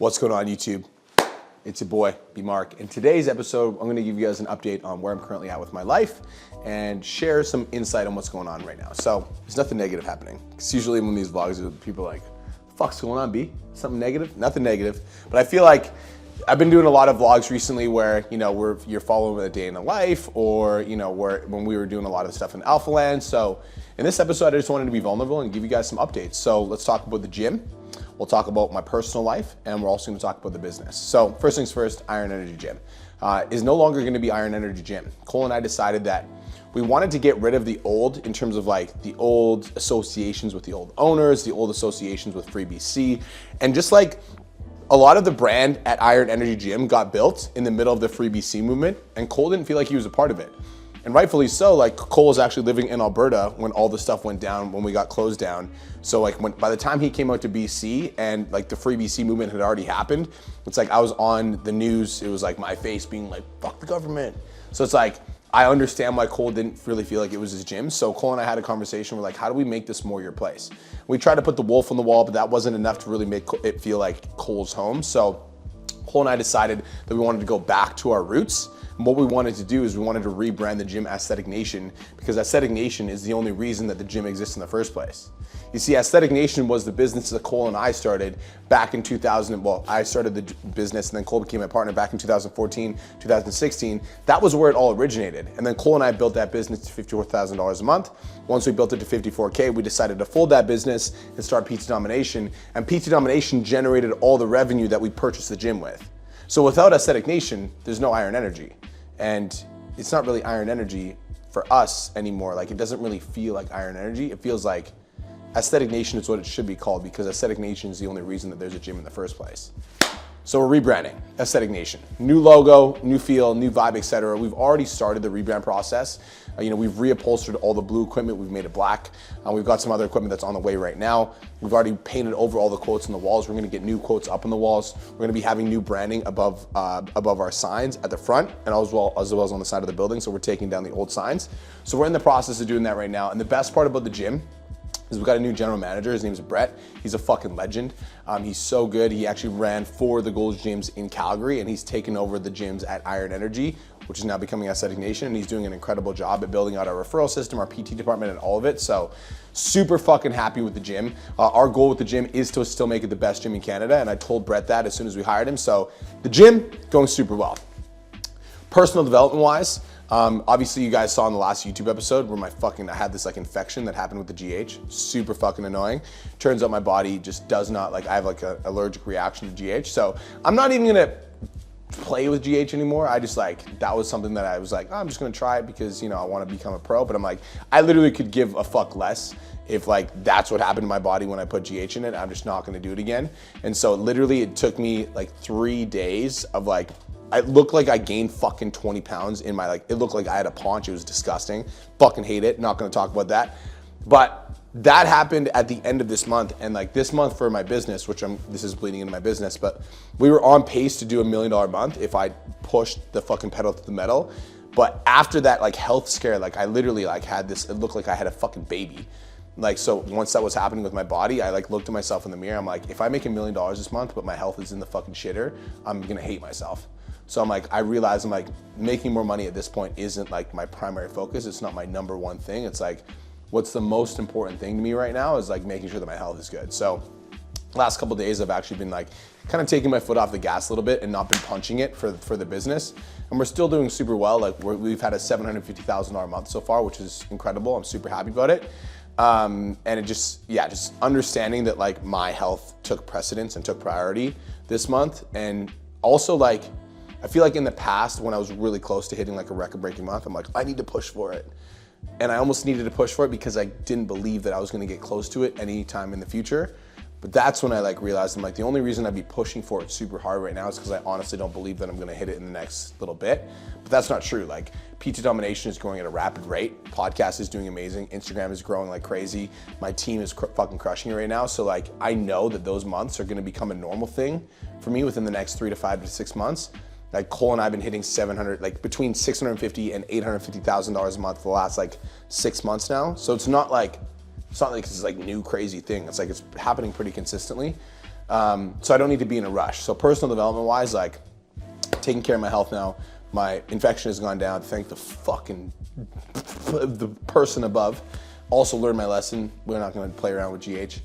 What's going on, YouTube? It's your boy, B Mark. In today's episode, I'm gonna give you guys an update on where I'm currently at with my life and share some insight on what's going on right now. So there's nothing negative happening. Because usually when these vlogs, people are like, the fuck's going on, B? Something negative? Nothing negative. But I feel like I've been doing a lot of vlogs recently where, you're following a day in the life, or, when we were doing a lot of stuff in Alpha Land. So in this episode, I just wanted to be vulnerable and give you guys some updates. So let's talk about the gym. We'll talk about my personal life, and we're also gonna talk about the business. So first things first, Iron Energy Gym is no longer gonna be Iron Energy Gym. Cole and I decided that we wanted to get rid of the old, in terms of like the old associations with the old owners, the old associations with Free BC, and just like a lot of the brand at Iron Energy Gym got built in the middle of the Free BC movement, and Cole didn't feel like he was a part of it. And rightfully so. Like, Cole was actually living in Alberta when all the stuff went down, when we got closed down. So like by the time he came out to BC and like the Free BC movement had already happened, it's like I was on the news, it was like my face being like, fuck the government. So it's like, I understand why Cole didn't really feel like it was his gym. So Cole and I had a conversation, we're like, how do we make this more your place? We tried to put the wolf on the wall, but that wasn't enough to really make it feel like Cole's home. So Cole and I decided that we wanted to go back to our roots. And what we wanted to do is we wanted to rebrand the gym Aesthetic Nation, because Aesthetic Nation is the only reason that the gym exists in the first place. You see, Aesthetic Nation was the business that Cole and I started back in 2000. Well, I started the business and then Cole became my partner back in 2014, 2016. That was where it all originated. And then Cole and I built that business to $54,000 a month. Once we built it to 54K, we decided to fold that business and start Pizza Domination. And Pizza Domination generated all the revenue that we purchased the gym with. So without Aesthetic Nation, there's no Iron Energy. And it's not really Iron Energy for us anymore. Like, it doesn't really feel like Iron Energy. It feels like Aesthetic Nation is what it should be called, because Aesthetic Nation is the only reason that there's a gym in the first place. So we're rebranding Aesthetic Nation. New logo, new feel, new vibe, etc. We've already started the rebrand process. We've reupholstered all the blue equipment. We've made it black. We've got some other equipment that's on the way right now. We've already painted over all the quotes on the walls. We're gonna get new quotes up on the walls. We're gonna be having new branding above our signs at the front, and as well as on the side of the building. So we're taking down the old signs. So we're in the process of doing that right now. And the best part about the gym is we've got a new general manager. His name's Brett. He's a fucking legend. He's so good. He actually ran 4 of the Gold's gyms in Calgary, and he's taken over the gyms at Iron Energy, which is now becoming Aesthetic Nation. And he's doing an incredible job at building out our referral system, our PT department, and all of it. So super fucking happy with the gym. Our goal with the gym is to still make it the best gym in Canada. And I told Brett that as soon as we hired him. So the gym going super well. Personal development wise, obviously you guys saw in the last YouTube episode where I had this like infection that happened with the GH, super fucking annoying. Turns out my body just does not, I have like an allergic reaction to GH. So I'm not even gonna play with GH anymore. I just that was something that I was like, oh, I'm just gonna try it because, I wanna become a pro. But I'm like, I literally could give a fuck less if that's what happened to my body when I put GH in it. I'm just not gonna do it again. And so literally it took me 3 days of it looked like I gained fucking 20 pounds in my, it looked like I had a paunch. It was disgusting. Fucking hate it. Not gonna talk about that. But that happened at the end of this month. And this month for my business, this is bleeding into my business, but we were on pace to do $1 million a month if I pushed the fucking pedal to the metal. But after that health scare, I literally had this, it looked like I had a fucking baby. So once that was happening with my body, I looked at myself in the mirror. I'm like, if I make $1 million this month, but my health is in the fucking shitter, I'm gonna hate myself. So I realized making more money at this point isn't my primary focus. It's not my number one thing. It's what's the most important thing to me right now is making sure that my health is good. So last couple of days I've actually been kind of taking my foot off the gas a little bit and not been punching it for the business. And we're still doing super well. We've had a $750,000 a month so far, which is incredible. I'm super happy about it. And it just understanding that my health took precedence and took priority this month. And also I feel in the past when I was really close to hitting a record-breaking month, I'm I need to push for it. And I almost needed to push for it because I didn't believe that I was gonna get close to it anytime in the future. But that's when I realized I'm the only reason I'd be pushing for it super hard right now is because I honestly don't believe that I'm gonna hit it in the next little bit. But that's not true. PT Domination is growing at a rapid rate. Podcast is doing amazing. Instagram is growing like crazy. My team is fucking crushing it right now. So I know that those months are gonna become a normal thing for me within the next 3 to 5 to 6 months. Cole and I have been hitting between $650,000 and $850,000 a month for the last 6 months now. So it's not it's this new crazy thing. It's it's happening pretty consistently. So I don't need to be in a rush. So personal development wise, like taking care of my health now, my infection has gone down. Thank the person above. Also learned my lesson. We're not going to play around with GH.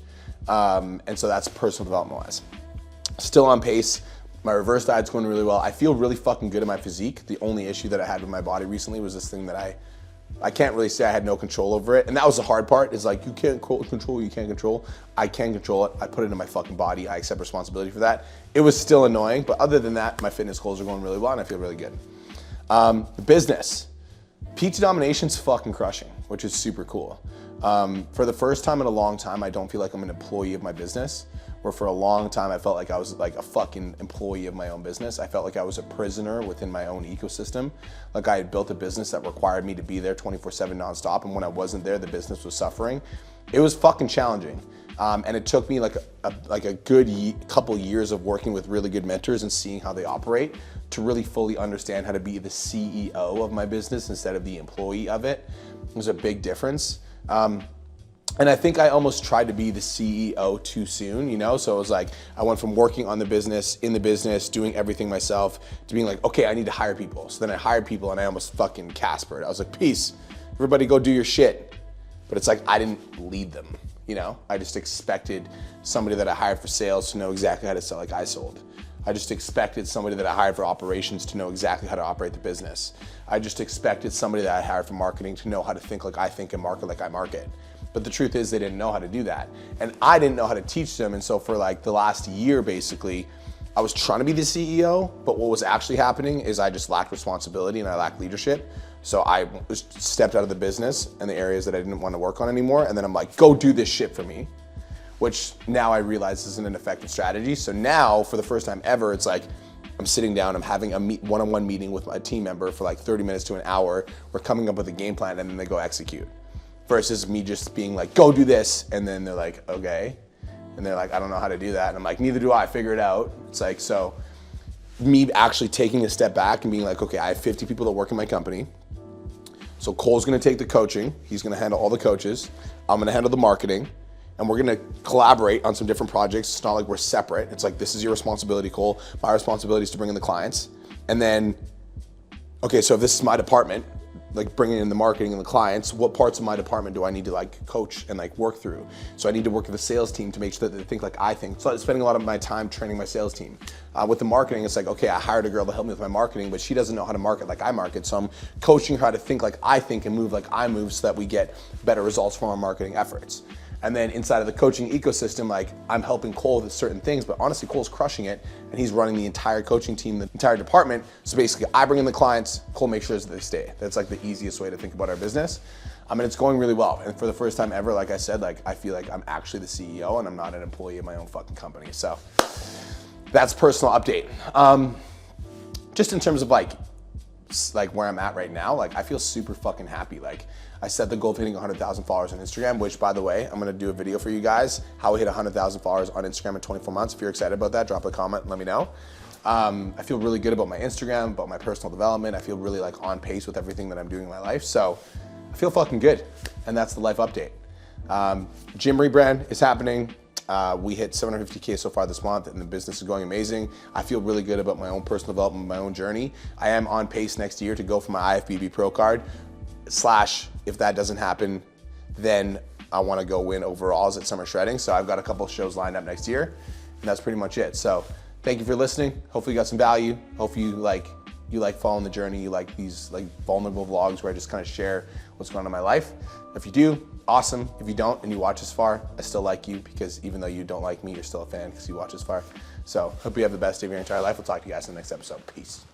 And so that's personal development wise. Still on pace. My reverse diet's going really well. I feel really fucking good in my physique. The only issue that I had with my body recently was this thing that I can't really say I had no control over it. And that was the hard part, is like, you can't control, you can't control. I can control it. I put it in my fucking body. I accept responsibility for that. It was still annoying, but other than that, my fitness goals are going really well and I feel really good. The business. PT Domination's fucking crushing, which is super cool. For the first time in a long time, I don't feel like I'm an employee of my business, where for a long time I felt like I was like a fucking employee of my own business. I felt like I was a prisoner within my own ecosystem. Like I had built a business that required me to be there 24/7 nonstop, and when I wasn't there, the business was suffering. It was fucking challenging. And it took me like a good couple years of working with really good mentors and seeing how they operate to really fully understand how to be the CEO of my business instead of the employee of it. There's a big difference. And I think I almost tried to be the CEO too soon, you know? So it was like, I went from working on the business, in the business, doing everything myself, to being like, okay, I need to hire people. So then I hired people and I almost fucking Caspered. I was like, peace, everybody go do your shit. But it's like, I didn't lead them, you know? I just expected somebody that I hired for sales to know exactly how to sell like I sold. I just expected somebody that I hired for operations to know exactly how to operate the business. I just expected somebody that I hired for marketing to know how to think like I think and market like I market. But the truth is they didn't know how to do that. And I didn't know how to teach them. And so for like the last year, basically, I was trying to be the CEO, but what was actually happening is I just lacked responsibility and I lacked leadership. So I stepped out of the business and the areas that I didn't want to work on anymore. And then I'm like, go do this shit for me, which now I realize isn't an effective strategy. So now for the first time ever, it's like, I'm sitting down, I'm having a one-on-one meeting with my team member for like 30 minutes to an hour. We're coming up with a game plan and then they go execute. Versus me just being like, go do this. And then they're like, okay. And they're like, I don't know how to do that. And I'm like, neither do I, figure it out. It's like, so me actually taking a step back and being like, okay, I have 50 people that work in my company. So Cole's gonna take the coaching. He's gonna handle all the coaches. I'm gonna handle the marketing. And we're gonna collaborate on some different projects. It's not like we're separate. It's like, this is your responsibility, Cole. My responsibility is to bring in the clients. And then, okay, so if this is my department, like bringing in the marketing and the clients, what parts of my department do I need to like coach and like work through? So I need to work with the sales team to make sure that they think like I think. So I'm spending a lot of my time training my sales team. With the marketing, it's like, okay, I hired a girl to help me with my marketing, but she doesn't know how to market like I market. So I'm coaching her how to think like I think and move like I move so that we get better results from our marketing efforts. And then inside of the coaching ecosystem, like I'm helping Cole with certain things, but honestly, Cole's crushing it and he's running the entire coaching team, the entire department. So basically I bring in the clients, Cole makes sure that they stay. That's like the easiest way to think about our business. I mean, it's going really well. And for the first time ever, like I said, like I feel like I'm actually the CEO and I'm not an employee of my own fucking company. So that's personal update. Just in terms of like where I'm at right now, like I feel super fucking happy. Like I set the goal of hitting 100,000 followers on Instagram, which by the way, I'm gonna do a video for you guys, how we hit 100,000 followers on Instagram in 24 months. If you're excited about that, drop a comment and let me know. I feel really good about my Instagram, about my personal development. I feel really like on pace with everything that I'm doing in my life. So I feel fucking good. And that's the life update. Gym rebrand is happening. We hit 750K so far this month and the business is going amazing. I feel really good about my own personal development, my own journey. I am on pace next year to go for my IFBB Pro card, / if that doesn't happen, then I wanna go win overalls at Summer Shredding. So I've got a couple shows lined up next year and that's pretty much it. So thank you for listening. Hopefully you got some value. Hopefully you like following the journey. You like these like vulnerable vlogs where I just kind of share what's going on in my life. If you do, awesome. If you don't and you watch this far, I still like you because even though you don't like me, you're still a fan because you watch this far. So hope you have the best day of your entire life. We'll talk to you guys in the next episode. Peace.